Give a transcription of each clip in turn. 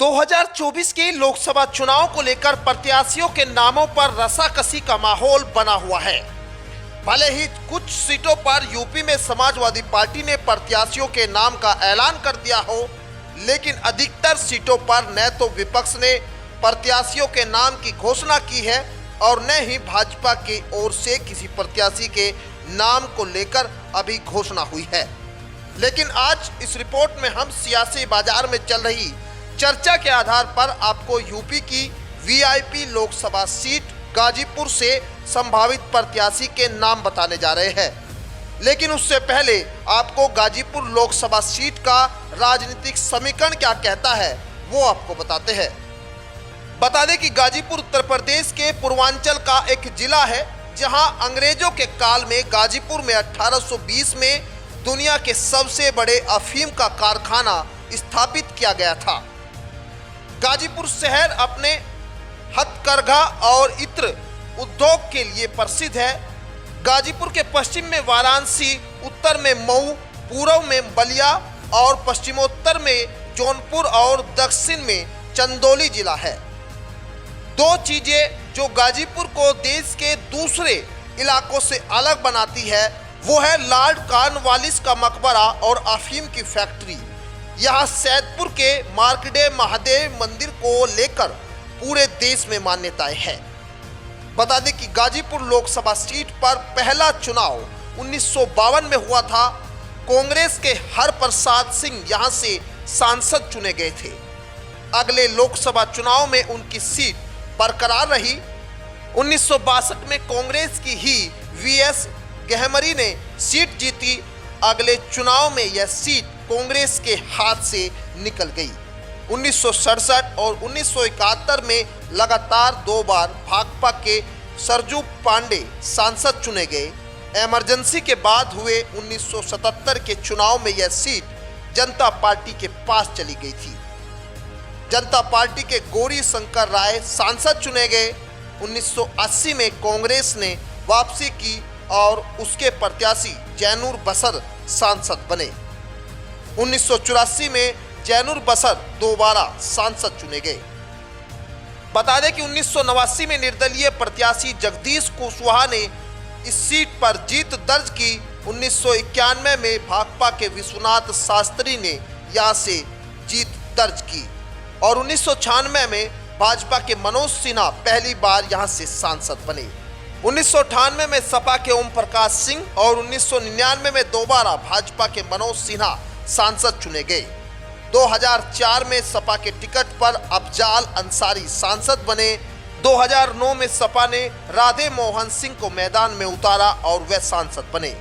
2024 के लोकसभा चुनाव को लेकर प्रत्याशियों के नामों पर रसाकसी का माहौल बना हुआ है। भले ही कुछ सीटों पर यूपी में समाजवादी पार्टी ने प्रत्याशियों के नाम का ऐलान कर दिया हो, लेकिन अधिकतर सीटों पर न तो विपक्ष ने प्रत्याशियों के नाम की घोषणा की है और न ही भाजपा की ओर से किसी प्रत्याशी के नाम को लेकर अभी घोषणा हुई है। लेकिन आज इस रिपोर्ट में हम सियासी बाजार में चल रही चर्चा के आधार पर आपको यूपी की वीआईपी लोकसभा सीट गाजीपुर से संभावित प्रत्याशी के नाम बताने जा रहे हैं। लेकिन उससे पहले आपको गाजीपुर लोकसभा सीट का राजनीतिक समीकरण क्या कहता है वो आपको बताते हैं। बता दें कि गाजीपुर उत्तर प्रदेश के पूर्वांचल का एक जिला है, जहां अंग्रेजों के काल में गाजीपुर में 1820 में दुनिया के सबसे बड़े अफीम का कारखाना स्थापित किया गया था। गाजीपुर शहर अपने हथकरघा और इत्र उद्योग के लिए प्रसिद्ध है। गाजीपुर के पश्चिम में वाराणसी, उत्तर में मऊ, पूर्व में बलिया और पश्चिमोत्तर में जौनपुर और दक्षिण में चंदौली जिला है। दो चीजें जो गाजीपुर को देश के दूसरे इलाकों से अलग बनाती है वो है लॉर्ड कॉर्नवालिस का मकबरा और अफीम की फैक्ट्री। यहाँ सैदपुर के मार्कंडेय महादेव मंदिर को लेकर पूरे देश में मान्यताएं हैं। बता दें कि गाजीपुर लोकसभा सीट पर पहला चुनाव 1952 में हुआ था। कांग्रेस के हरप्रसाद सिंह यहां से सांसद चुने गए थे। अगले लोकसभा चुनाव में उनकी सीट बरकरार रही। 1962 में कांग्रेस की ही वीएस गहमरी ने सीट जीती। अगले चुनाव में यह सीट कांग्रेस के हाथ से निकल गई। 1967 और 1971 में लगातार 2 बार भाकपा के सरजू पांडे सांसद चुने गए। इमरजेंसी के बाद हुए 1977 के चुनाव में यह सीट जनता पार्टी के पास चली गई थी। जनता पार्टी के गौरी शंकर राय सांसद चुने गए। 1980 में कांग्रेस ने वापसी की और उसके प्रत्याशी जैनूर बसर सांसद बने। 1984 में जैनूर बसर दोबारा सांसद चुने गए। बता दें कि 1989 में निर्दलीय प्रत्याशी जगदीश कुशवाहा ने इस सीट पर जीत दर्ज की। 1991 में भाकपा के विश्वनाथ शास्त्री ने यहां से जीत दर्ज की और 1996 में भाजपा के मनोज सिन्हा पहली बार यहां से सांसद बने। 1998 में सपा के ओम प्रकाश सिंह और 1999 में दोबारा भाजपा के मनोज सिन्हा सांसद चुने गए। 2004 में सपा के टिकट पर अफजाल अंसारी सांसद बने। 2009 में सपा ने राधे मोहन सिंह को मैदान में उतारा और वे सांसद बने।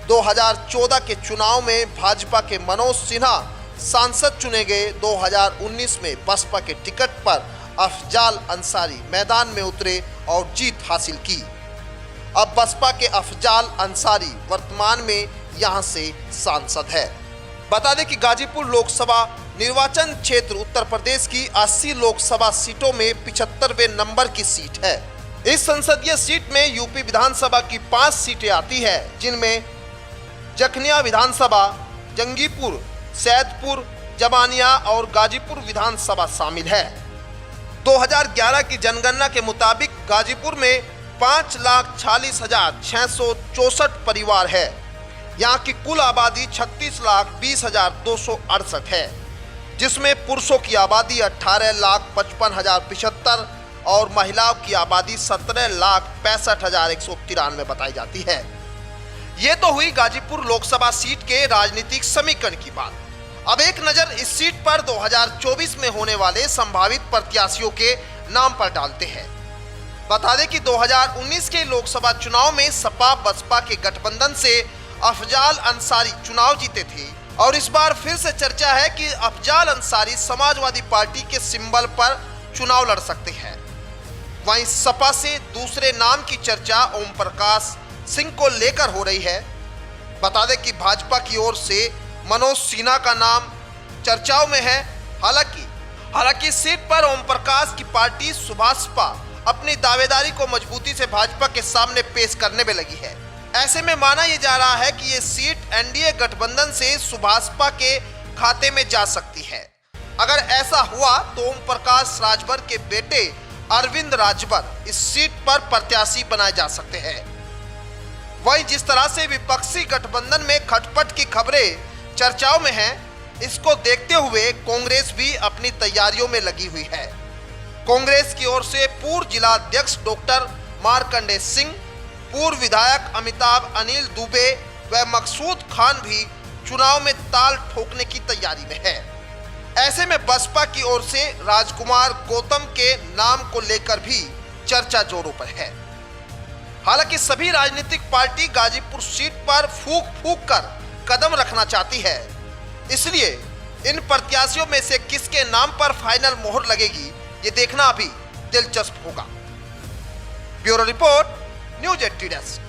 2014 के चुनाव में भाजपा के मनोज सिन्हा सांसद चुने गए। 2019 में बसपा के टिकट पर अफजाल अंसारी मैदान में उतरे और जीत हासिल की। अब बसपा के अफजाल अंसारी वर्तमान में यहां से सांसद है। बता दें कि गाजीपुर लोकसभा निर्वाचन क्षेत्र उत्तर प्रदेश की 80 लोकसभा सीटों में 75वें नंबर की सीट है। इस संसदीय सीट में यूपी विधानसभा की 5 सीटें आती है, जिनमें जखनिया विधानसभा, जंगीपुर, सैदपुर, जबानिया और गाजीपुर विधानसभा शामिल है। 2011 की जनगणना के मुताबिक गाजीपुर में 5,46,664 परिवार है। यहाँ की कुल आबादी 36,20,268 है, जिसमें पुरुषों की आबादी 18,55,075 और महिलाओं की आबादी 17,65,193 बताई जाती है। ये तो हुई गाजीपुर लोकसभा सीट के राजनीतिक समीकरण की बात। अब एक नजर इस सीट पर 2024 में होने वाले संभावित प्रत्याशियों के नाम पर डालते हैं। बता दें कि 2019 के लोकसभा चुनाव में सपा बसपा के गठबंधन से अफजाल अंसारी चुनाव जीते थे और इस बार फिर से चर्चा है कि अफजाल अंसारी समाजवादी पार्टी के सिंबल पर चुनाव लड़ सकते हैं। वहीं सपा से दूसरे नाम की चर्चा ओम प्रकाश सिंह को लेकर हो रही है। बता दें कि भाजपा की ओर से मनोज सिन्हा का नाम चर्चाओं में है। हालांकि इस सीट पर ओम प्रकाश की पार्टी सुभाषपा अपनी दावेदारी को मजबूती से भाजपा के सामने पेश करने में लगी है। ऐसे में माना यह जा रहा है कि ये सीट एनडीए गठबंधन से सुभाषपा के खाते में जा सकती है। अगर ऐसा हुआ तो ओम प्रकाश राजभर के बेटे अरविंद राजभर इस सीट पर प्रत्याशी बनाए जा सकते हैं। वहीं जिस तरह से विपक्षी गठबंधन में खटपट की खबरें चर्चाओं में हैं, इसको देखते हुए कांग्रेस भी अपनी तैयारियों में लगी हुई है। कांग्रेस की ओर से पूर्व जिला अध्यक्ष डॉक्टर मार्कंडे सिंह, पूर्व विधायक अमिताभ अनिल दुबे व मकसूद खान भी चुनाव में ताल ठोकने की तैयारी में है। ऐसे में बसपा की ओर से राजकुमार गौतम के नाम को लेकर भी चर्चा जोरों पर है। हालांकि सभी राजनीतिक पार्टी गाजीपुर सीट पर फूंक फूंक कर कदम रखना चाहती है, इसलिए इन प्रत्याशियों में से किसके नाम पर फाइनल मोहर लगेगी, ये देखना अभी दिलचस्प होगा। Bureau report, news 18 desk.